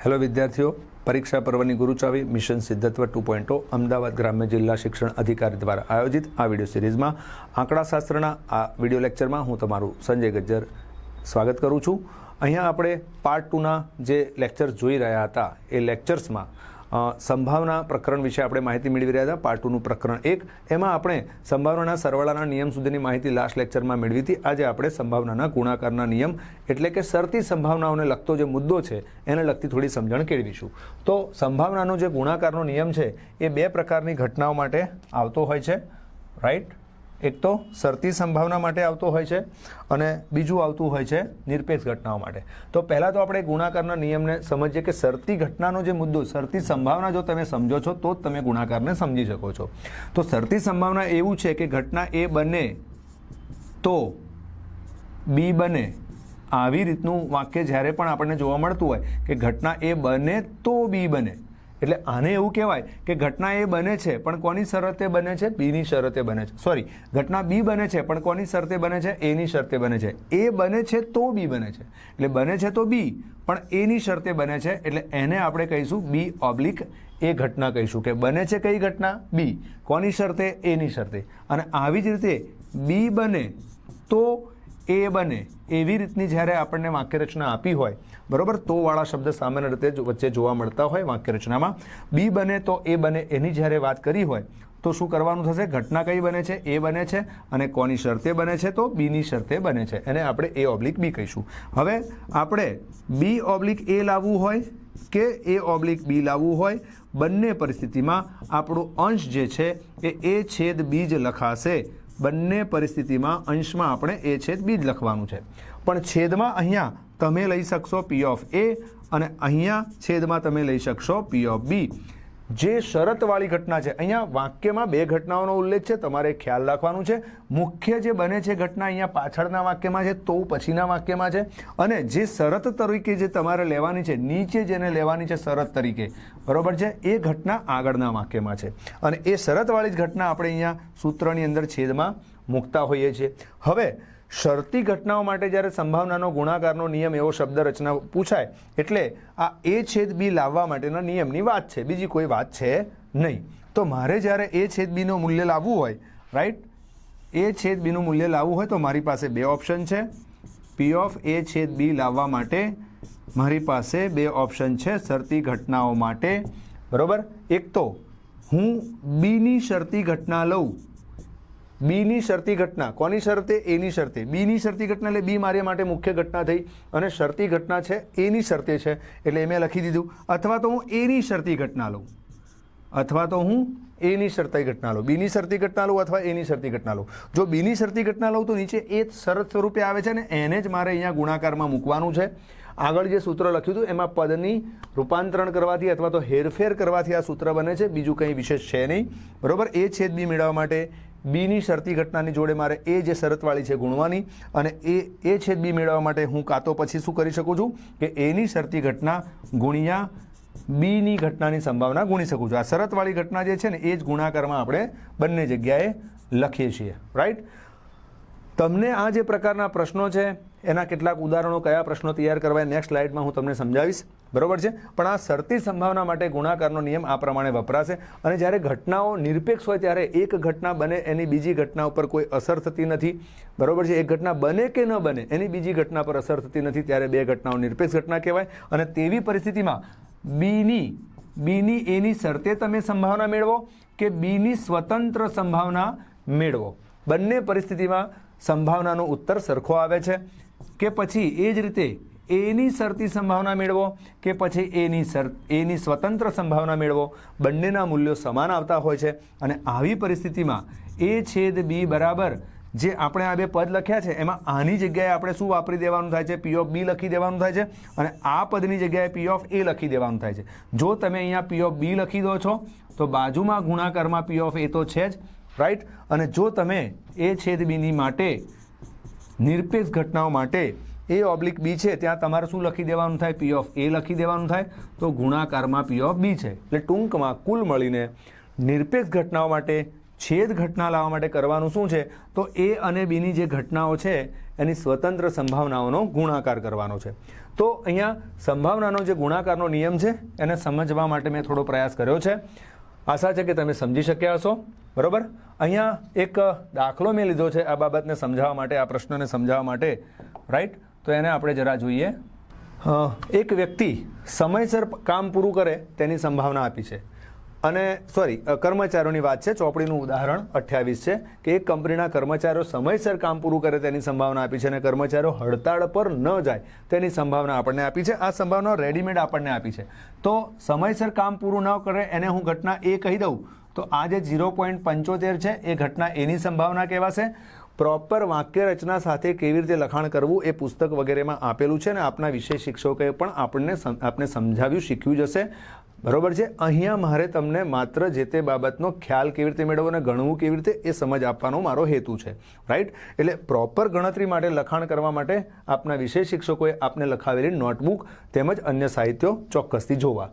Hello વિદ્યાર્થીઓ, પરીક્ષા પર્વની ગુરુચાવી મિશન સિદ્ધત્વ 2.0 અમદાવાદ ગ્રામ્ય જિલ્લા શિક્ષણ અધિકારી દ્વારા આયોજિત આ વિડીયો સિરીઝમાં આંકડાશાસ્ત્રના આ વિડીયો લેક્ચરમાં હું તમારું સંજય ગજ્જર સ્વાગત કરું છું। અહીંયા આપણે પાર્ટ 2ના જે લેક્ચર્સ જોઈ રહ્યા હતા એ લેક્ચર્સમાં સંભાવના પ્રકરણ વિશે આપણે માહિતી મેળવી રહ્યા હતા। પાર્ટ 2નું પ્રકરણ 1 એમાં આપણે સંભાવનાના સરવાળાના નિયમ સુધીની માહિતી લાસ્ટ લેક્ચરમાં મેળવી હતી। આજે આપણે સંભાવનાના ગુણાકારના નિયમ એટલે કે શરતી સંભાવનાઓને લગતો જે મુદ્દો છે એને લગતી થોડી સમજણ કેળવીશું। તો સંભાવનાનો જે ગુણાકારનો નિયમ છે એ બે પ્રકારની ઘટનાઓ માટે આવતો હોય છે, રાઈટ। એક તો શરતી સંભાવના માટે આવતો હોય છે અને બીજું આવતું હોય છે નિરપેક્ષ ઘટનાઓ માટે। તો પહેલાં તો આપણે ગુણાકારના નિયમને સમજીએ કે શરતી ઘટનાનો જે મુદ્દો, શરતી સંભાવના જો તમે સમજો છો તો જ તમે ગુણાકારને સમજી શકો છો। તો શરતી સંભાવના એવું છે કે ઘટના એ બને તો બી બને, આવી રીતનું વાક્ય જ્યારે પણ આપણને જોવા મળતું હોય કે ઘટના એ બને તો બી બને, એટલે આને એવું કહેવાય કે ઘટના એ બને છે પણ કોની શરતે બને છે? બીની શરતે બને છે। સોરી, ઘટના બી બને છે પણ કોની શરતે બને છે? એની શરતે બને છે। એ બને છે તો બી બને છે, એટલે બને છે તો બી પણ એની શરતે બને છે, એટલે એને આપણે કહીશું બી ઓબ્લિક એ ઘટના કહીશું કે બને છે કઈ ઘટના? બી, કોની શરતે? એની શરતે। અને આવી જ રીતે બી બને તો એ બને, એવી રીતની જ્યારે આપણને વાક્યરચના આપી હોય, બરાબર, તો વાળા શબ્દ સામાન્ય રીતે વચ્ચે જોવા મળતા હોય વાક્યરચનામાં। બી બને તો એ બને એની જ્યારે વાત કરી હોય તો શું કરવાનું થશે? ઘટના કઈ બને છે? એ બને છે, અને કોની શરતે બને છે? તો બીની શરતે બને છે, એને આપણે એ ઓબ્લિક બી કહીશું। હવે આપણે બી ઓબ્લિક એ લાવવું હોય કે એ ઓબ્લિક બી લાવવું હોય, બંને પરિસ્થિતિમાં આપણું અંશ જે છે એ છેદ બી જ લખાશે। બંને પરિસ્થિતિમાં અંશમાં આપણે એ છેદ બી જ લખવાનું છે, પણ છેદમાં અહીંયા તમે લઈ શકશો પી ઓફ એ અને અહીંયા છેદમાં તમે લઈ શકશો પી ઓફ બી। જે શરતવાળી ઘટના છે, અહીંયા વાક્યમાં બે ઘટનાઓનો ઉલ્લેખ છે, તમારે ખ્યાલ રાખવાનું છે। મુખ્ય જે બને છે ઘટના અહીંયા પાછળના વાક્યમાં છે, તો પછીના વાક્યમાં છે, અને જે શરત તરીકે જે તમારે લેવાની છે, નીચે જેને લેવાની છે શરત તરીકે, બરોબર છે, એ ઘટના આગળના વાક્યમાં છે, અને એ શરતવાળી જ ઘટના આપણે અહીંયા સૂત્રની અંદર છેદમાં મૂકતા હોઈએ છીએ। હવે શરતી ઘટનાઓ માટે જ્યારે સંભાવનાનો ગુણાકારનો નિયમ એવો શબ્દ રચના પૂછાય એટલે આ એ છેદ બી લાવવા માટેના નિયમની વાત છે, બીજી કોઈ વાત છે નહીં। તો મારે જ્યારે એ છેદ બીનું મૂલ્ય લાવવું હોય, રાઈટ, એ છેદ બીનું મૂલ્ય લાવવું હોય તો મારી પાસે બે ઓપ્શન છે। પી ઓફ એ છેદ બી લાવવા માટે મારી પાસે બે ઓપ્શન છે શરતી ઘટનાઓ માટે, બરાબર। એક તો હું બીની શરતી ઘટના લઉં, બીની શરતી ઘટના, કોની શરતે? એની શરતે। બીની શરતી ઘટના એટલે બી મારી માટે મુખ્ય ઘટના થઈ, અને શરતી ઘટના છે એની શરતે છે એટલે મેં લખી દીધું। અથવા તો હું એની શરતી ઘટના લઉં, અથવા તો હું એની શરતી ઘટના લઉં, બીની શરતી ઘટના લઉં અથવા એની શરતી ઘટના લઉં। જો બીની શરતી ઘટના લઉં તો નીચે એ શરત સ્વરૂપે આવે છે ને એને જ મારે અહીંયા ગુણાકારમાં મૂકવાનું છે। આગળ જે સૂત્ર લખ્યું હતું એમાં પદની રૂપાંતરણ કરવાથી અથવા તો હેરફેર કરવાથી આ સૂત્ર બને છે, બીજું કંઈ વિશેષ છે નહીં, બરાબર। એ છેદ બી મેળવવા માટે બીની શરતી ઘટનાની જોડે મારે એ જે શરતવાળી છે ગુણવાની, અને એ છેદ બી મેળવવા માટે હું કાં તો પછી શું કરી શકું છું કે એની શરતી ઘટના ગુણ્યા બીની ઘટનાની સંભાવના ગુણી શકું છું। આ શરતવાળી ઘટના જે છે ને એ જ ગુણાકારમાં આપણે બંને જગ્યાએ લખીએ છીએ, રાઈટ। તમને આ જે પ્રકારના પ્રશ્નો છે એના કેટલાક ઉદાહરણો, કયા પ્રશ્નો તૈયાર કરવા નેક્સ્ટ સ્લાઇડમાં હું તમને સમજાવીશ, બરોબર છે। પણ આ શરતી સંભાવના માટે ગુણાકારનો નિયમ આ પ્રમાણે વપરાશે, અને જ્યારે ઘટનાઓ નિરપેક્ષ હોય ત્યારે એક ઘટના બને એની બીજી ઘટના ઉપર કોઈ અસર થતી નથી, બરોબર છે। એક ઘટના બને કે ન બને એની બીજી ઘટના પર અસર થતી નથી, ત્યારે બે ઘટનાઓ નિરપેક્ષ ઘટના કહેવાય। અને તેવી પરિસ્થિતિમાં બીની એની શરતે તમે સંભાવના મેળવો કે બીની સ્વતંત્ર સંભાવના મેળવો, બંને પરિસ્થિતિમાં સંભાવનાનો ઉત્તર સરખો આવે છે। કે પછી એ જ રીતે એની શરતી સંભાવના મેળવો કે પછી એની સ્વતંત્ર સંભાવના મેળવો, બંનેના મૂલ્યો સમાન આવતા હોય છે। અને આવી પરિસ્થિતિમાં એ છેદ બી બરાબર જે આપણે આ બે પદ લખ્યા છે એમાં આની જગ્યાએ આપણે શું વાપરી દેવાનું થાય છે? પી ઓફ બી લખી દેવાનું થાય છે, અને આ પદની જગ્યાએ પી ઓફ એ લખી દેવાનું થાય છે। જો તમે અહીંયા પી ઓફ બી લખી દો છો તો બાજુમાં ગુણાકારમાં પી ઓફ એ તો છે જ, રાઈટ। અને જો તમે એ છેદ બીની માટે નિરપેક્ષ ઘટનાઓ માટે એ ઓબ્લિક બી છે ત્યાં તમારે શું લખી દેવાનું થાય? પી ઓફ એ લખી દેવાનું થાય, તો ગુણાકારમાં પી ઓફ બી છે। એટલે ટૂંકમાં કુલ મળીને નિરપેક્ષ ઘટનાઓ માટે છેદ ઘટના લાવવા માટે કરવાનું શું છે? તો એ અને બીની જે ઘટનાઓ છે એની સ્વતંત્ર સંભાવનાઓનો ગુણાકાર કરવાનો છે. તો અહીંયા સંભાવનાનો જે ગુણાકારનો નિયમ છે એને સમજવા માટે મેં થોડો પ્રયાસ કર્યો છે. આશા છે કે તમે સમજી શક્યા હશો. બરાબર. અહીંયા એક દાખલો મેં લીધો છે આ બાબતને સમજાવવા માટે, આ પ્રશ્નને સમજાવવા માટે. રાઈટ. તો એને આપણે જરા જોઈએ. એક વ્યક્તિ સમયસર કામ પૂરું કરે તેની સંભાવના આપી છે. અને કર્મચારીઓની વાત છે. ચોપડીનું ઉદાહરણ 28 છે કે એક કંપનીના કર્મચારીઓ સમયસર કામ પૂરું કરે તેની સંભાવના આપી છે અને કર્મચારીઓ હડતાળ પર ન જાય તેની સંભાવના આપણને આપી છે. આ સંભાવના રેડીમેડ આપણને આપી છે. તો સમયસર કામ પૂરું ન કરે એને હું ઘટના એ કહી દઉં તો આ જે 0.75 છે એ ઘટના એની સંભાવના કહેવાશે. પ્રોપર વાક્ય રચના સાથે કેવી રીતે લખાણ કરવું એ પુસ્તક વગેરેમાં આપેલું છે અને આપના વિષય શિક્ષકોએ પણ આપણે સમજાવ્યું, શીખ્યું જ હશે. બરોબર છે. અહીંયા મારે તમને માત્ર જે તે બાબતનો ખ્યાલ કેવી રીતે મેળવવો અને ગણવું કેવી રીતે એ સમજ આપવાનો મારો હેતુ છે. રાઈટ. એટલે પ્રોપર ગણતરી માટે, લખાણ કરવા માટે આપના વિષય શિક્ષકોએ આપને લખાવેલી નોટબુક તેમજ અન્ય સાહિત્યો ચોક્કસથી જોવા.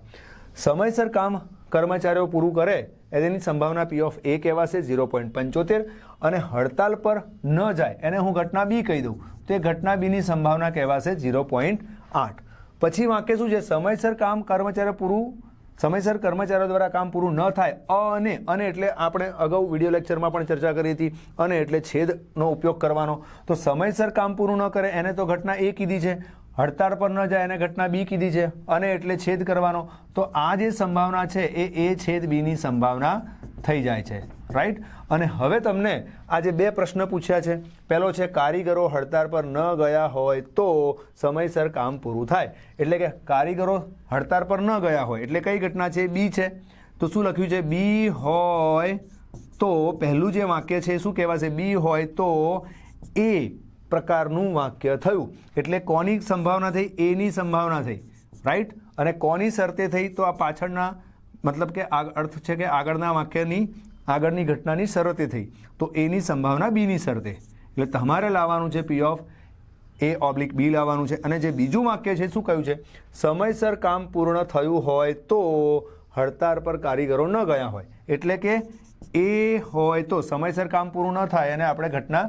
સમયસર કામ કર્મચારીઓ પૂરું કરે એની સંભાવના P ઓફ A કહેવાશે 0.75 અને હડતાલ પર ન જાય એને હું ઘટના B કહી દઉં તો એ ઘટના બીની સંભાવના કહેવાશે 0.8. પછી વાક્ય શું છે? સમયસર કર્મચારીઓ દ્વારા કામ પૂરું ન થાય અને એટલે આપણે અગાઉ વિડીયો લેક્ચરમાં પણ ચર્ચા કરી હતી. અને એટલે છેદનો ઉપયોગ કરવાનો. તો સમયસર કામ પૂરું ન કરે એને તો ઘટના A કીધી છે, હડતાળ પર ન જાય એને ઘટના B કીધી છે અને એટલે છેદ કરવાનો. તો આ જે સંભાવના છે એ A છેદ B ની સંભાવના થઈ જાય છે. રાઈટ. અને હવે તમને આ જે બે પ્રશ્ન પૂછ્યા છે, પહેલો છે કારીગરો હડતાળ પર ન ગયા હોય તો સમયસર કામ પૂરું થાય. એટલે કે કારીગરો હડતાળ પર ન ગયા હોય એટલે કઈ ઘટના છે? B છે. તો શું લખ્યું છે? B હોય તો પહેલું જે વાક્ય છે શું કહેવાશે? B હોય તો A પ્રકારનું વાક્ય થયું. એટલે કોની સંભાવના થઈ? A ની સંભાવના થઈ. રાઈટ. અને કોની શરતે થઈ? તો આ પાછળના મતલબ કે અર્થ છે કે આગળની ઘટનાની શરતે થઈ. તો A ની સંભાવના B ની શરતે. એટલે તમારે લાવવાનું છે P ઓફ A/B લાવવાનું છે. અને જે બીજું વાક્ય છે શું કહ્યું છે? સમયસર કામ પૂર્ણ થયું હોય તો હડતાળ પર કારીગરો ન ગયા હોય. એટલે કે A હોય તો સમયસર કામ પૂરું ન થાય અને આપણે ઘટના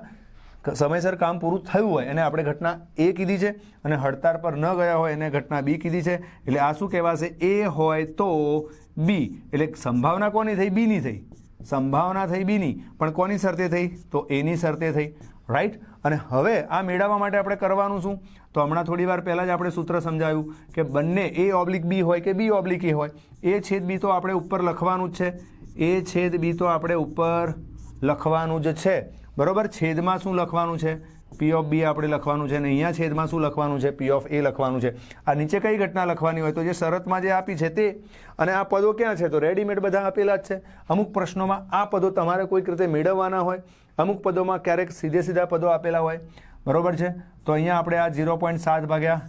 સમયસર કામ પૂરું થયું હોય એને આપણે ઘટના A કીધી છે અને હડતાળ પર ન ગયા હોય એને ઘટના B કીધી છે. એટલે આ શું કહેવાશે? A હોય તો B. એટલે સંભાવના કોની થઈ? B ની થઈ. સંભાવના થઈ B ની, પણ કોની શરતે થઈ? તો A ની શરતે થઈ. રાઈટ. અને હવે આ મેળવવા માટે આપણે કરવાનું શું? તો હમણાં થોડી વાર પહેલાં જ આપણે સૂત્ર સમજાવ્યું કે બંને A/B હોય કે B/A હોય, A છેદ B તો આપણે ઉપર લખવાનું જ છે. A છેદ B તો આપણે ઉપર લખવાનું જ છે. બરોબર. છેદમાં શું લખવાનું છે? P ઓફ B આપણે લખવાનું છે અને અહીંયા છેદમાં શું લખવાનું છે? P ઓફ A લખવાનું છે. આ નીચે કઈ ઘટના લખવાની હોય? તો જે શરતમાં જે આપી છે તે. અને આ પદો ક્યાં છે? તો રેડીમેડ બધા આપેલા જ છે. અમુક પ્રશ્નોમાં આ પદો તમારે કોઈક રીતે મેળવવાના હોય, અમુક પદોમાં ક્યારેક સીધા પદો આપેલા હોય. બરોબર છે. તો અહીંયા આપણે આ 0.7 ભાગ્યા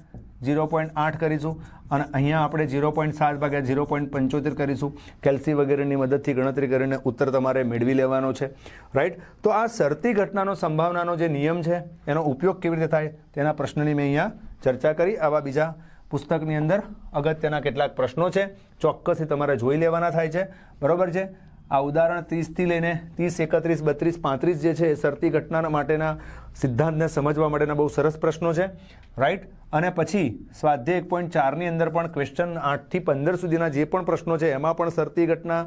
0.8 કરીશું અને અહીંયા આપણે 0.7 ભાગ્યા 0.75 કરીશું. કેલ્સી વગેરેની મદદથી ગણતરી કરીને ઉત્તર તમારે મેળવી લેવાનો છે. રાઈટ. તો આ શરતી ઘટનાનો સંભાવનાનો જે નિયમ છે એનો ઉપયોગ કેવી રીતે થાય તેના પ્રશ્નની મેં અહીંયા ચર્ચા કરી. આવા બીજા પુસ્તકની અંદર અગત્યના કેટલાક પ્રશ્નો છે, ચોક્કસથી તમારે જોઈ લેવાના થાય છે. બરોબર છે. આ ઉદાહરણ 30થી લઈને 30, 31, 32, 35 જે છે એ શરતી ઘટના માટેના સિદ્ધાંતને સમજવા માટેના બહુ સરસ પ્રશ્નો છે. રાઈટ. અને પછી સ્વાધ્યાય 1.4ની અંદર પણ ક્વેશ્ચન 8 થી 15 સુધીના જે પણ પ્રશ્નો છે એમાં પણ શરતી ઘટના,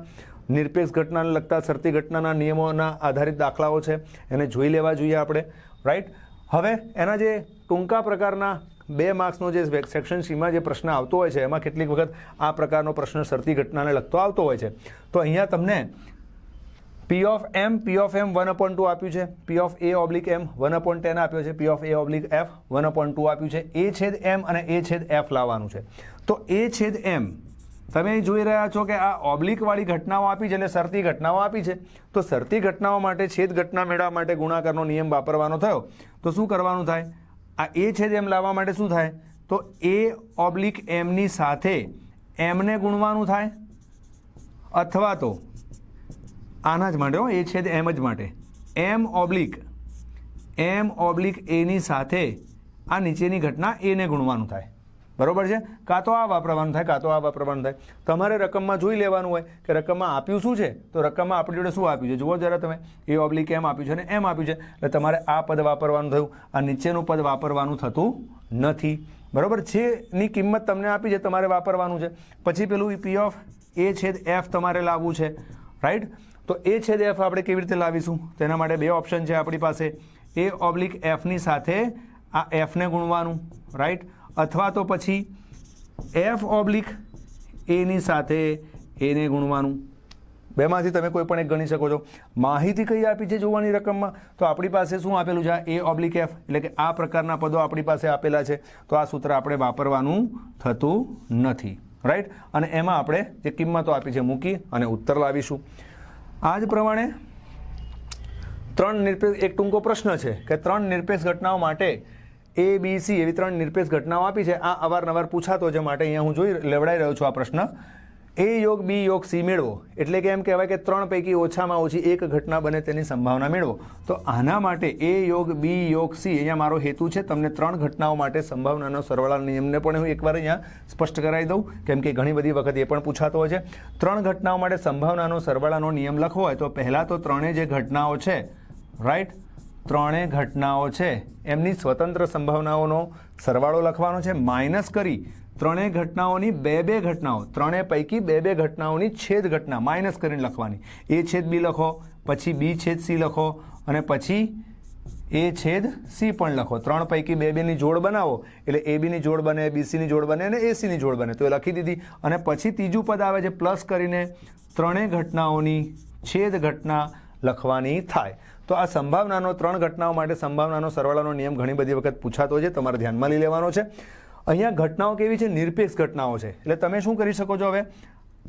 નિરપેક્ષ ઘટનાને લગતા શરતી ઘટનાના નિયમોના આધારિત દાખલાઓ છે, એને જોઈ લેવા જોઈએ આપણે. રાઈટ. હવે એના જે ટૂંકા પ્રકારના 2 માર્ક્સનો જે સેક્શન સીમાં જે પ્રશ્ન આવતો હોય છે એમાં કેટલીક વખત આ પ્રકારનો પ્રશ્ન શરતી ઘટનાને લગતો આવતો હોય છે. તો અહીંયા તમને P ઓફ M 1/2 આપ્યું છે, P ઓફ A/M 1/10 આપ્યો છે, P ઓફ A/F 1/2 આપ્યું છે. A છેદ M અને A છેદ F લાવવાનું છે. તો A છેદ M તમે જોઈ રહ્યા છો કે આ ઓબ્લિકવાળી ઘટનાઓ આપી છે એટલે શરતી ઘટનાઓ આપી છે. તો શરતી ઘટનાઓ માટે છેદ ઘટના મેળવવા માટે ગુણાકારનો નિયમ વાપરવાનો થયો. તો શું કરવાનું થાય? આ A છેદ M લાવવા માટે શું થાય? તો A/M ની સાથે M ને ગુણવાનું થાય અથવા તો આના જ માટે A છેદ M જ માટે M/A ની સાથે આ નીચેની ઘટના A ને ગુણવાનું થાય. બરોબર છે, કાં તો આ વાપરવાનું થાય કાં તો આ વાપરવાનું થાય. તમારે રકમમાં જોઈ લેવાનું હોય કે રકમમાં આપ્યું શું છે, તો રકમમાં આપણી જોડે શું આપ્યું છે જુઓ જરા તમે, એ ઓબ્લિક એમ આપ્યું છે અને એમ આપ્યું છે, એટલે તમારે આ પદ વાપરવાનું થયું, આ નીચેનું પદ વાપરવાનું થતું નથી. બરાબર છે, ની કિંમત તમને આપી છે તમારે વાપરવાનું છે. પછી પેલું પી ઓફ એ છેદ એફ તમારે લાવવું છે, રાઈટ. તો એ છેદ એફ આપણે કેવી રીતે લાવીશું, તેના માટે બે ઓપ્શન છે આપણી પાસે, એ ઓબ્લિક એફની સાથે આ એફને ગુણવાનું, રાઈટ, અથવા તો પછી એફ ઓબ્લિક એની સાથે એને ગુણવાનું. બેમાંથી તમે કોઈ પણ એક ગણી શકો છો. માહિતી કઈ આપી છે જોવાની રકમમાં, તો આપણી પાસે શું આપેલું છે, એ ઓબ્લિક એફ, એટલે કે આ પ્રકારના પદો આપણી પાસે આપેલા છે, તો આ સૂત્ર આપણે વાપરવાનું થતું નથી, રાઈટ. અને એમાં આપણે જે કિંમતો આપી છે મૂકી અને ઉત્તર લાવીશું. આ જ પ્રમાણે એક ટૂંકો પ્રશ્ન છે કે 3 નિરપેક્ષ ઘટનાઓ માટે એ બી સી એવી 3 નિરપેક્ષ ઘટનાઓ આપી છે. આ અવારનવાર પૂછાતો છે, માટે અહીંયા હું લેવડાઈ રહ્યો છું આ પ્રશ્ન. એ યોગ બી યોગ સી મેળવો, એટલે કે એમ કહેવાય કે 3 પૈકી ઓછામાં ઓછી એક ઘટના બને તેની સંભાવના મેળવો. તો આના માટે એ યોગ બી યોગ સી, અહીંયા મારો હેતુ છે તમને 3 ઘટનાઓ માટે સંભાવનાનો સરવાળા નિયમને પણ હું એકવાર અહીંયા સ્પષ્ટ કરાવી દઉં, કેમ કે ઘણી બધી વખત એ પણ પૂછાતો હોય છે. 3 ઘટનાઓ માટે સંભાવનાનો સરવાળાનો નિયમ લખવો હોય તો પહેલાં તો ત્રણેય જે ઘટનાઓ છે, રાઈટ, ત્રણેય ઘટનાઓ છે એમની સ્વતંત્ર સંભાવનાઓનો સરવાળો લખવાનો છે, માઇનસ કરી ત્રણેય ઘટનાઓની બે ઘટનાઓ, ત્રણેય પૈકી બે ઘટનાઓની છેદ ઘટના માઇનસ કરીને લખવાની. એ છેદ બી લખો, પછી બી છેદ સી લખો, અને પછી એ છેદ સી પણ લખો. 3 પૈકી બેની જોડ બનાવો એટલે એ બીની જોડ બને, બીસીની જોડ બને અને એસીની જોડ બને, તો એ લખી દીધી. અને પછી ત્રીજું પદ આવે છે પ્લસ કરીને ત્રણેય ઘટનાઓની છેદ ઘટના લખવાની થાય. તો આ સંભાવનાનો 3 ઘટનાઓ માટે સંભાવનાનો સરવાળાનો નિયમ ઘણી બધી વખત પૂછાતો છે, તમારે ધ્યાનમાં લઈ લેવાનો છે. અહીંયા ઘટનાઓ કેવી છે, નિરપેક્ષ ઘટનાઓ છે, એટલે તમે શું કરી શકો છો, હવે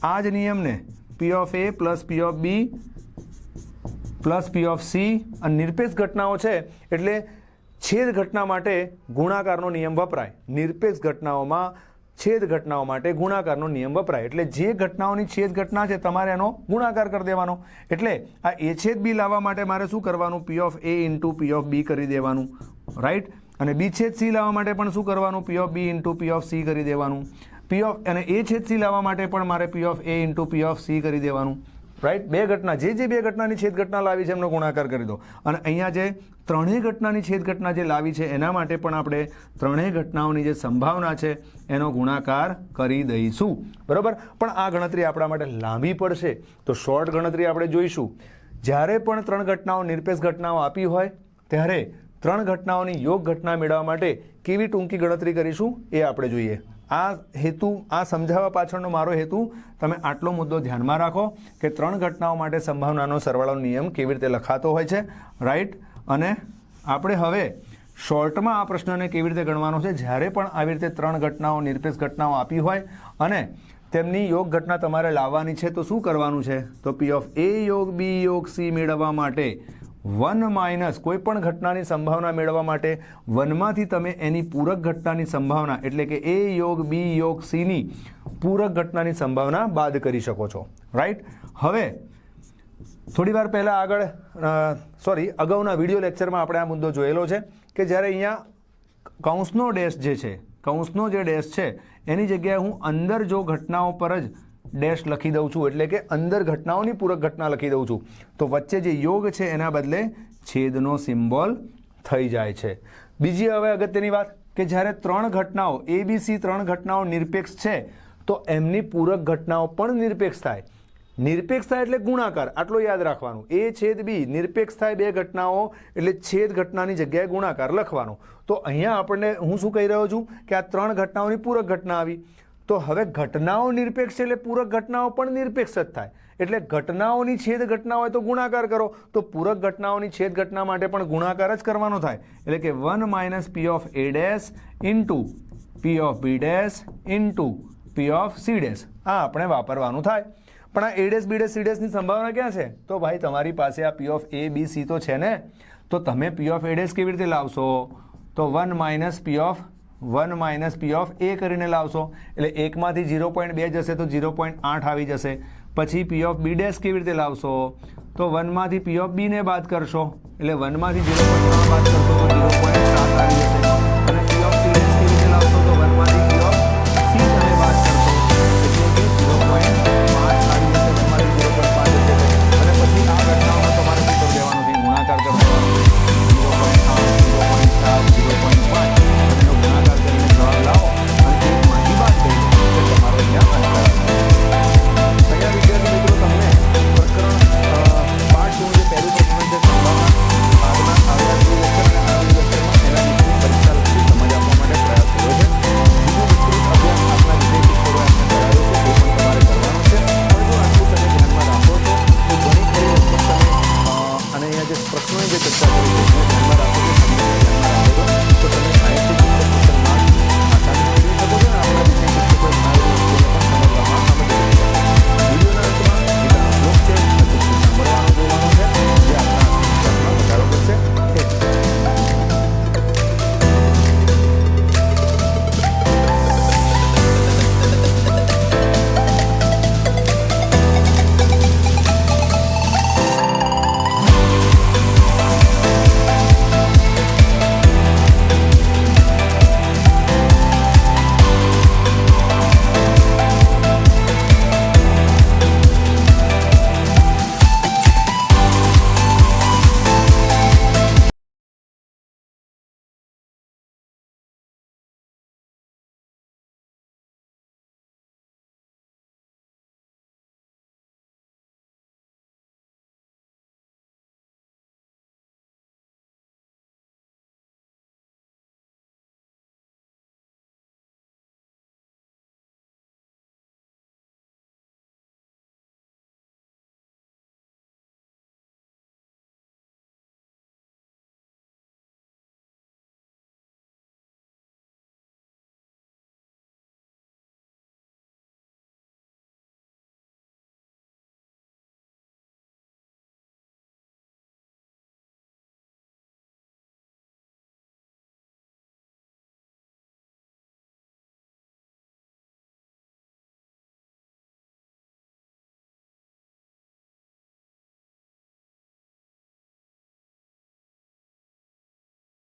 આ જ નિયમને P of A plus P of B plus P of C, અને નિરપેક્ષ ઘટનાઓ છે એટલે છેદ ઘટના માટે ગુણાકારનો નિયમ વપરાય. નિરપેક્ષ ઘટનાઓમાં છેદ ઘટનાઓ માટે ગુણાકારનો નિયમ વપરાય, એટલે જે ઘટનાઓની છેદ ઘટના છે તમારે એનો ગુણાકાર કરી દેવાનો. એટલે આ એ છેદ બી લાવવા માટે મારે શું કરવાનું, P of A into P of B કરી દેવાનું, રાઈટ. અને બી છેદ સી લાવવા માટે પણ શું કરવાનું, P of B into P of C કરી દેવાનું. અને એ છેદ સી લાવવા માટે પણ મારે પી of A into P of C કરી દેવાનું, રાઈટ. બે ઘટના, જે બે ઘટનાની છેદ ઘટના લાવી છે એમનો ગુણાકાર કરી દો. અને અહીંયા જે ત્રણેય ઘટનાની છેદ ઘટના જે લાવી છે એના માટે પણ આપણે ત્રણેય ઘટનાઓની જે સંભાવના છે એનો ગુણાકાર કરી દઈશું, બરાબર. પણ આ ગણતરી આપણા માટે લાંબી પડશે, તો શોર્ટ ગણતરી આપણે જોઈશું. જ્યારે પણ 3 ઘટનાઓ નિરપેક્ષ ઘટનાઓ આપી હોય ત્યારે 3 ઘટનાઓની યોગ ઘટના મેળવવા માટે કેવી ટૂંકી ગણતરી કરીશું એ આપણે જોઈએ. આ સમજાવવા પાછળનો મારો હેતુ તમે આટલો મુદ્દો ધ્યાનમાં રાખો કે 3 ઘટનાઓ માટે સંભાવનાનો સરવાળાનો નિયમ કેવી રીતે લખાતો હોય છે, રાઈટ. અને આપણે હવે શોર્ટમાં આ પ્રશ્નને કેવી રીતે ગણવાનો છે, જ્યારે પણ આવી રીતે 3 ઘટનાઓ નિરપેક્ષ ઘટનાઓ આપી હોય અને તેમની યોગ ઘટના તમારે લાવવાની છે, તો શું કરવાનું છે, તો પી ઓફ એ યોગ બી યોગ સી મેળવવા માટે 1 માઇનસ કોઈ પણ ઘટનાની સંભાવના મેળવવા માટે 1માંથી તમે એની પૂરક ઘટનાની સંભાવના, એટલે કે એ યોગ બી યોગ સીની પૂરક ઘટનાની સંભાવના બાદ કરી શકો છો, રાઈટ. હવે થોડી વાર પહેલાં અગાઉના વિડીયો લેક્ચરમાં આપણે આ મુદ્દો જોયેલો છે કે જ્યારે અહીંયા કૌંસનો ડેશ જે છે, કૌંસનો જે ડેશ છે એની જગ્યાએ હું અંદર જો ઘટનાઓ પર જ ડેશ લખી દઉં છું, એટલે કે અંદર ઘટનાઓની પૂરક ઘટના લખી દઉં છું, તો વચ્ચે જે યોગ છે એના બદલે છેદનો સિમ્બોલ થઈ જાય છે. બીજી હવે અગત્યની વાત કે જ્યારે 3 ઘટનાઓ ABC 3 ઘટનાઓ નિરપેક્ષ છે તો એમની પૂરક ઘટનાઓ પણ નિરપેક્ષ થાય. નિરપેક્ષ થાય એટલે ગુણાકાર, આટલો યાદ રાખવાનું. એ છેદ બી નિરપેક્ષ થાય 2 ઘટનાઓ એટલે છેદ ઘટનાની જગ્યાએ ગુણાકાર લખવાનો. તો અહીંયા આપણને હું શું કહી રહ્યો છું કે આ 3 ઘટનાઓની પૂરક ઘટના આવી, તો હવે ઘટનાઓ નિરપેક્ષ છે એટલે પૂરક ઘટનાઓ પણ નિરપેક્ષ જ થાય. એટલે ઘટનાઓની છેદ ઘટના હોય તો ગુણાકાર કરો, તો પૂરક ઘટનાઓની છેદ ઘટના માટે પણ ગુણાકાર જ કરવાનો થાય. એટલે કે 1 minus P of A dash into P of B dash into P of C dash, આ આપણે વાપરવાનું થાય. પણ આ A dash B dash C ડેશની સંભાવના ક્યાં છે, તો ભાઈ તમારી પાસે આ પી ઓફ એ બી સી તો છે ને, તો તમે પી ઓફ એ ડેશ કેવી રીતે લાવશો, તો 1 માઇનસ પી ઓફ એ કરીને લાવશો, એટલે 1માંથી 0.2 જશે તો 0.8 આવી જશે. પછી પી ઓફ બી ડેશ કેવી રીતે લાવશો, તો 1માંથી પી ઓફ બીને બાદ કરશો, એટલે 1માંથી 0.3 બાદ કરશો તો 0.7 આવી જશે.